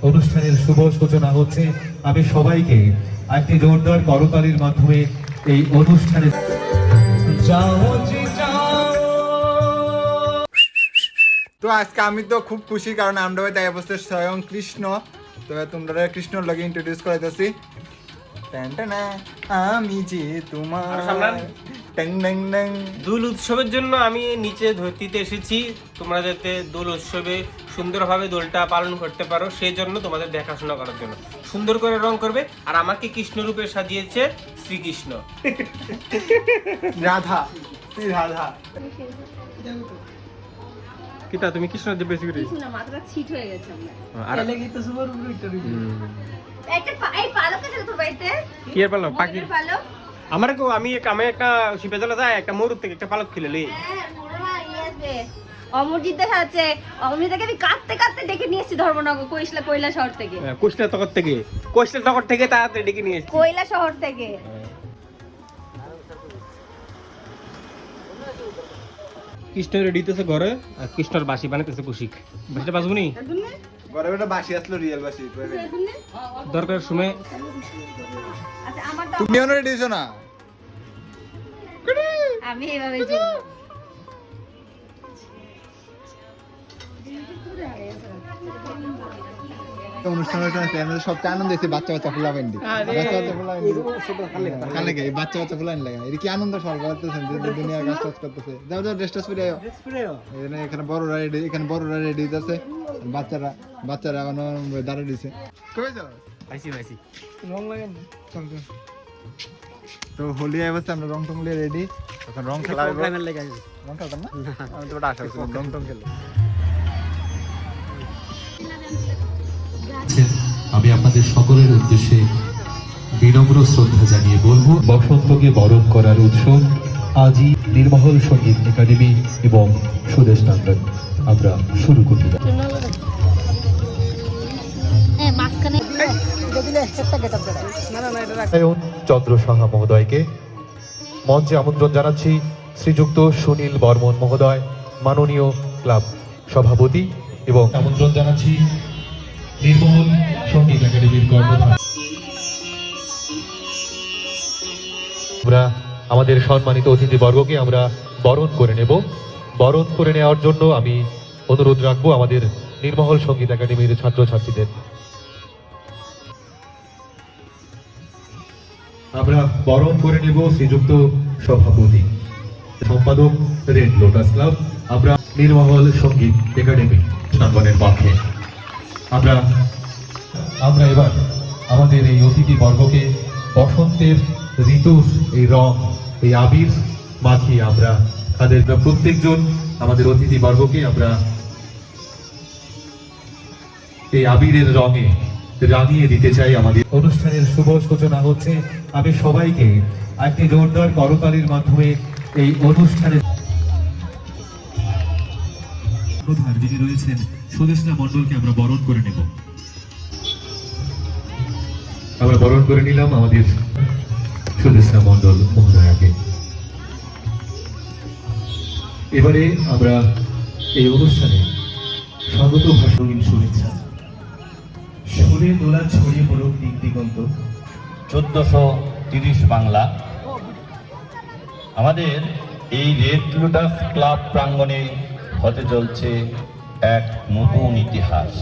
অনুষ্ঠানের শুভ সূচনা হচ্ছে। আমি সবাইকে একটি জোরদার করতালির মাধ্যমে এই অনুষ্ঠানে তো আজকে আমি তো খুব খুশি, কারণ আমরা তাই অবস্থা স্বয়ং কৃষ্ণ। তো তোমরা কৃষ্ণর লগে ইন্ট্রোডিউস করাইতেছি। আমি যে তোমার দোল উৎসবের জন্য আমি নিচে ধরতিতে এসেছি, তোমরা যাতে দোল উৎসবে সুন্দরভাবে দোলটা পালন করতে পারো সেই জন্য তোমাদের দেখাশোনা করার জন্য সুন্দর করে রং করবে। আর আমাকে কৃষ্ণ রূপে সাজিয়েছে শ্রীকৃষ্ণ। রাধা, শ্রী রাধা। কিটা তুমি কৃষ্ণ যে বেশি করে কিছু না, মাথাটা ছিট হয়ে গেছে আমার। আর এলে কি তো সুপার উপরে একটা এই পালক আছে তোর বাড়িতে? কি এর পালক? পাখি পালক? আমার কো আমি একটা শিপে চলে যায় একটা মরুর থেকে একটা পালক খিলে লই। হ্যাঁ, মোরা ইয়ে আসবে। অমরজিৎ দেখা আছে। অমরজিৎকে আমি কাটতে কাটতে ডেকে নিয়ে এসেছি ধর্মনগর কৈলা শহর থেকে। কোষ্টা তকর থেকে তাড়াতাড়ি ডেকে নিয়ে এসেছি কৈলা শহর থেকে। কৃষ্ণ রেডিতেছে ঘরে আর কৃষ্ণর বাসি বানাইতেছে কুশিক। বাসিটা বাজবো নি ঘরে বেটা বাসি আসলো, রিয়েল বাসি। দরকারের সময়। আচ্ছা আমার তুমি অন রেডি হইছো না? আমি এইভাবে চলবো। অনুষ্ঠান সবচেয়ে আনন্দ হয়েছে বাচ্চা বাচ্চা ফুলা বেন্ডি। বাচ্চা বাচ্চা ফুলা লাগে, এটা কি আনন্দ সরকার করতেছেন দুনিয়ার কাজ টাজ করতেছে। যাও যাও ড্রেস টাস পরে এখানে বড়রা রেডি, এখানে বড়রা রেডি হইতেছে, বাচ্চারা এখন দাঁড়িয়ে দিছে। কবে যাও? আইসি রং লাগে না। চল চল। তো হোলি অবস্থা আমরা রং টং লিয়ে রেডি, এখন রং খেলা হবে। রং খেলতাম না, আমি তো আশা করছিলাম রং টং খেলবো। আমি আপনাদের সকলের উদ্দেশ্যে বিনম্র শ্রদ্ধা জানিয়ে বলবো, বসন্তকে বরণ করার উৎসব আজই নির্মহল সঙ্গীত একাডেমি এবং সুদেশ নান্দন আমরা শুরু করতে যাই। চন্দ্র সাহা মহোদয়কে মঞ্চে আমন্ত্রণ জানাচ্ছি। শ্রীযুক্ত সুনীল বর্মন মহোদয়, মাননীয় ক্লাব সভাপতি, এবং আমন্ত্রণ জানাচ্ছি নির্মহল সঙ্গীত একাডেমির কর্মধার। আমরা আমাদের সম্মানিত অতিথিবর্গকে আমরা বরণ করে নেব। বরণ করে নেওয়ার জন্য আমি অনুরোধ রাখবো আমাদের নির্মহল সঙ্গীত একাডেমির ছাত্রছাত্রীদের। আমরা বরণ করে নেব শ্রীযুক্ত সভাপতি, সম্পাদক, রেড লোটাস ক্লাব, আমরা নির্মহল সঙ্গীত একাডেমি নান্দনের পক্ষে। আমরা এবার আমাদের এই অতিথি বর্গকে বসন্তের ঋতুর এই রং, এই আবির মাখিয়ে আমরা তাদের প্রত্যেকজন আমাদের অতিথি বর্গকে আমরা এই আবিরের রঙে রাঙিয়ে দিতে চাই। আমাদের অনুষ্ঠানের শুভ সূচনা হচ্ছে। আমি সবাইকে একটি জোরদার করতালির মাধ্যমে এই অনুষ্ঠানের প্রধান যিনি রয়েছেন সুদেশনা মণ্ডলকে আমরা বরণ করে নেব। আমরা বরণ করে নিলাম আমাদের সুদেশনা মণ্ডল মহোদয়াকে। এবারে আমরা এই অনুষ্ঠানে স্বাগত ভাষণ শুনেছি। সুরে দোলা ছড়িয়ে পড়ুক দিক দিগন্ত। 1430 বাংলা। আমাদের এই রেড লোটাস ক্লাব প্রাঙ্গণে হতে চলছে এক নতুন ইতিহাস।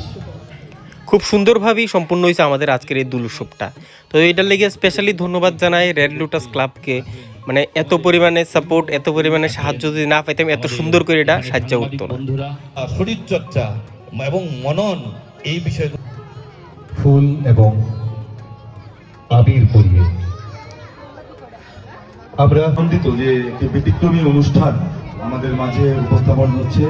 খুব সুন্দরভাবেই সম্পূর্ণ হয়েছে আমাদের আজকের এই দোল উৎসবটা। তো এইটার লেগে স্পেশালি ধন্যবাদ জানাই রেড লোটাস ক্লাবকে, মানে এত পরিমাণে সাপোর্ট, এত পরিমাণে সাহায্য যদি না পাইতাম এত সুন্দর করে এটা সাহায্য করতো না। বন্ধুরা, শরীর চর্চা এবং মনন এই বিষয় ফুল এবং আবির পরিয়ে আমরা আনন্দিত যে একটি ব্যতিক্রমী অনুষ্ঠান আমাদের মাঝে উপস্থাপন হচ্ছে।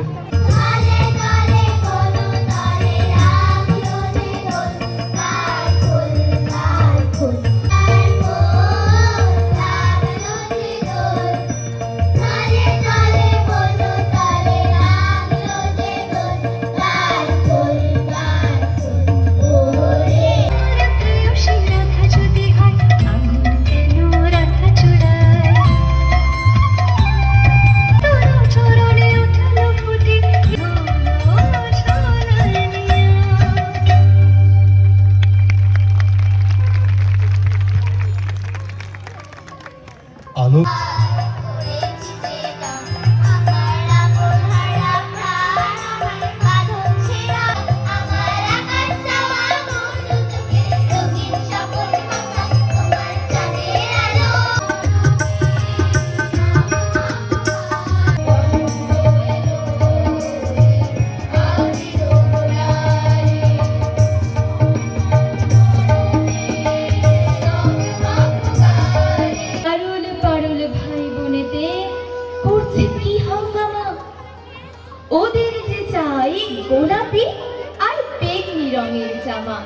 জামা,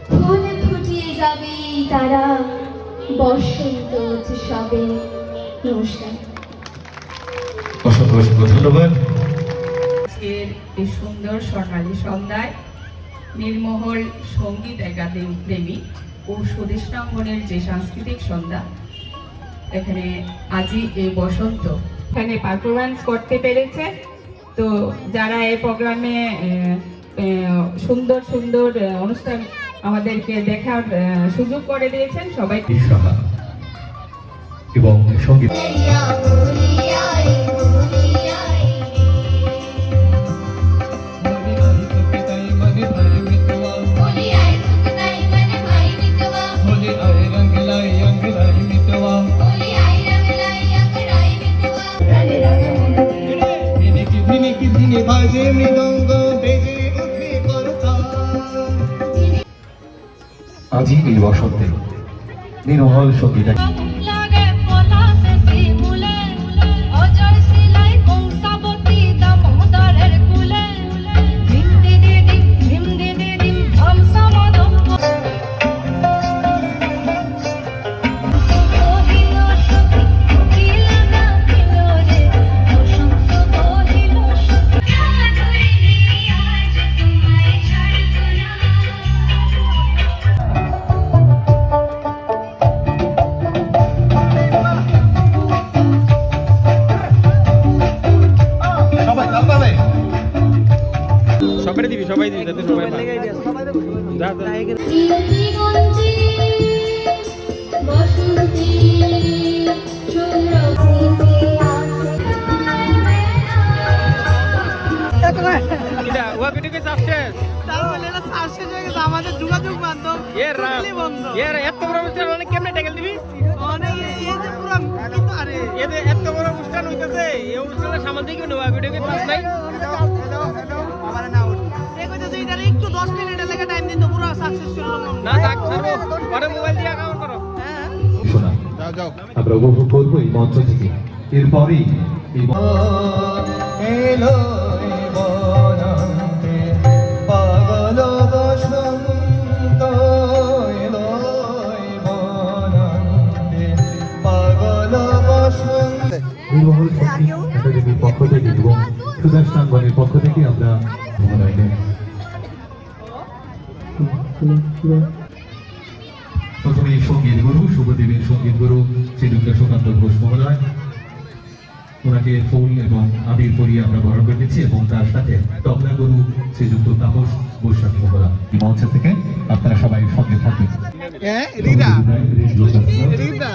ফুল ফুটিয়ে যাবে তারা বসন্ত উৎসবে। নমস্কার। অসংখ্য অসংখ্য ধন্যবাদ। আজকের এই সুন্দর স্বর্ণালী সন্ধ্যায় নির্মহল সঙ্গীত একাডেমি প্রেমী ও স্বদেশাঙ্গনের যে সাংস্কৃতিক সন্ধ্যা, এখানে আজই এই বসন্ত এখানে পারফরমেন্স করতে পেরেছে। তো যারা এই প্রোগ্রামে সুন্দর সুন্দর অনুষ্ঠান আমাদেরকে দেখার সুযোগ করে দিয়েছেন, সবাই সাহা এবং সঙ্গীত আজই এই বসন্তে নির্মল সঙ্গীত সবাই দিবি যাতে সবাই পায়। যা যা। এটা ওয়াকিটুকি সাকসেস। তাহলে এটা সাকসেস হয়ে গেছে, আমাদের যোগাযোগ মাধ্যম এর রাম totally বন্ধ। এর এত বড় অনুষ্ঠান মানে কেমনে ট্যাকেল দিবি? অনেক এই যে পুরো কিন্তু আরে এতে এত বড় অনুষ্ঠান হইতেছে, এই অনুষ্ঠানে সামাল দিয়ে কি ওয়াকিটুকি পাস নাই? এই কইতেছে এটার একটু 10 মিনিটের লেগে টাইম দিন তো পুরো সাকসেস করলাম না থাক ছাড়ো, পরে মোবাইল দিয়ে কাউন্ট করো। হ্যাঁ শোনা যাও যাও। আমরা উপভোগ করবো এই মঞ্চ থেকে। এরপরেই এই নির্মহল সঙ্গীত একাডেমির পক্ষ থেকে এবং সুদর্শনাঙ্গনের পক্ষ থেকে আমরা মহোদয়কে প্রথমে সঙ্গীত গুরু শুভদেবের সঙ্গীত গুরু শ্রীযুক্ত সুকান্ত ঘোষ মহোদয়, ওনাকে ফুল এবং আবির পরিয়ে আমরা বরণ করে দিচ্ছি এবং তার সাথে তবলা গুরু শ্রীযুক্ত তাপস গোস্বামী মহোদয়। এই মঞ্চ থেকে আপনারা সবাই সঙ্গে থাকবেন। হ্যাঁ রিদা রিদা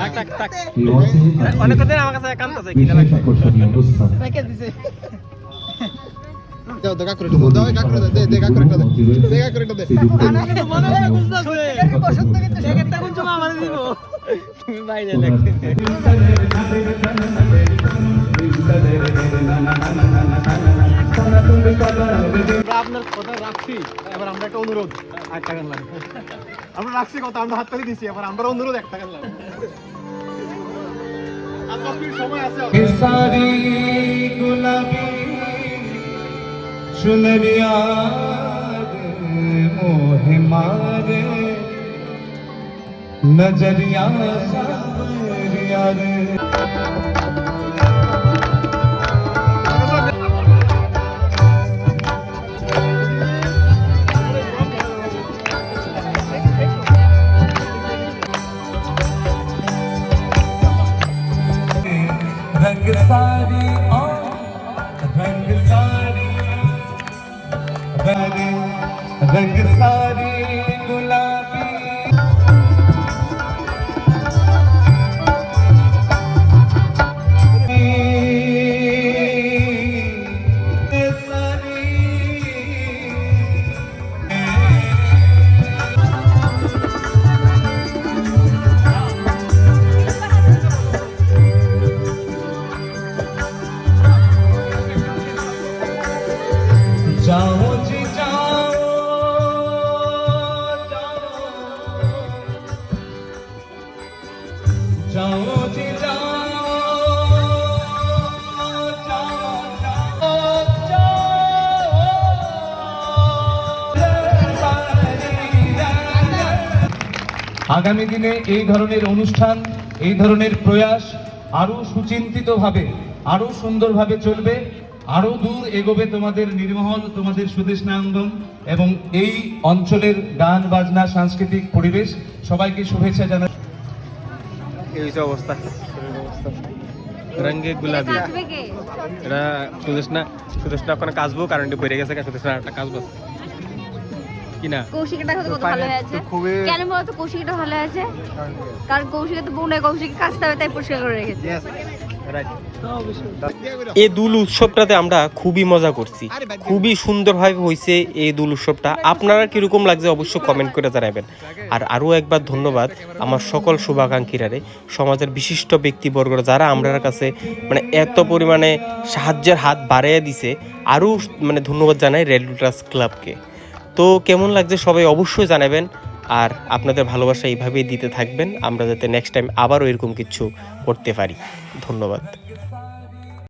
এই মঞ্চে অনেক দিন আমার কাছে একান্ত আছে। বিশেষ আকর্ষণীয় অনুষ্ঠান রেখে দিছে। যাও দেখা করে দাও, দাও দেখা করে দাও, দেখা করে দাও, দেখা করে দাও। আনা কিন্তু মনে হয় বুঝতাছে এর বসন্ত কিন্তু সেকেন্ডটা কোন সময় আমারে দিব। তুমি বাইরে দেখতে আপনার কথা রাখছি, এবার আমরা একটা অনুরোধ, একটা গান লাগবে। আমরা রাখছি কথা, আমরা হাততালি দিছি, এবার আমরা অনুরোধ একটা গান লাগবে। আর 10 মিনিট সময় আছে। सारी गुलाबी चुनरिया मोहे मारे नजरिया सावरिया रे रंग सारी रंग सारी रंग सारी गुलाबी जाओ जी जाओ আগামী দিনে এই ধরনের অনুষ্ঠান, এই ধরনের প্রয়াস আরো সুচিন্তিতভাবে, আরো সুন্দরভাবে চলবে, আরো দূর এগোবে তোমাদের নির্মহল, তোমাদের সুদেশনাঙ্গন এবং এই অঞ্চলের গান বাজনা সাংস্কৃতিক পরিবেশ। সবাইকে শুভেচ্ছা জানাই। এই হচ্ছে অবস্থা, রঙে গুলাবি। কাঁচবে কে? এটা সুদেশনা ওখানে কাচবো, কারণ এটা বেড়ে গেছে, সুদেশনা একটা কাচবো কিনা। কৌশিকটা কত ভালো হয়েছে। খুবই- কেন বলতো কৌশিকটা ভালো হয়েছে? কারণ কৌশিকের তো বোনে কৌশিক কাচতে হবে তাই পরিষ্কার করে রেখেছে। এই দুল উৎসবটাতে আমরা খুবই মজা করছি, খুবই সুন্দরভাবে হয়েছে এই দুল উৎসবটা। আপনারা কিরকম লাগছে অবশ্যই কমেন্ট করে জানাবেন। আর আরও একবার ধন্যবাদ আমার সকল শুভাকাঙ্ক্ষীরারে, সমাজের বিশিষ্ট ব্যক্তিবর্গরা যারা আমরার কাছে মানে এত পরিমাণে সাহায্যের হাত বাড়িয়ে দিছে। আরও মানে ধন্যবাদ জানাই রেড লোটাস ক্লাবকে। তো কেমন লাগছে সবাই অবশ্যই জানাবেন, আর আপনাদের ভালোবাসা এইভাবেই দিতে থাকবেন, আমরা যাতে নেক্সট টাইম আবারও এরকম কিছু করতে পারি। ধন্যবাদ।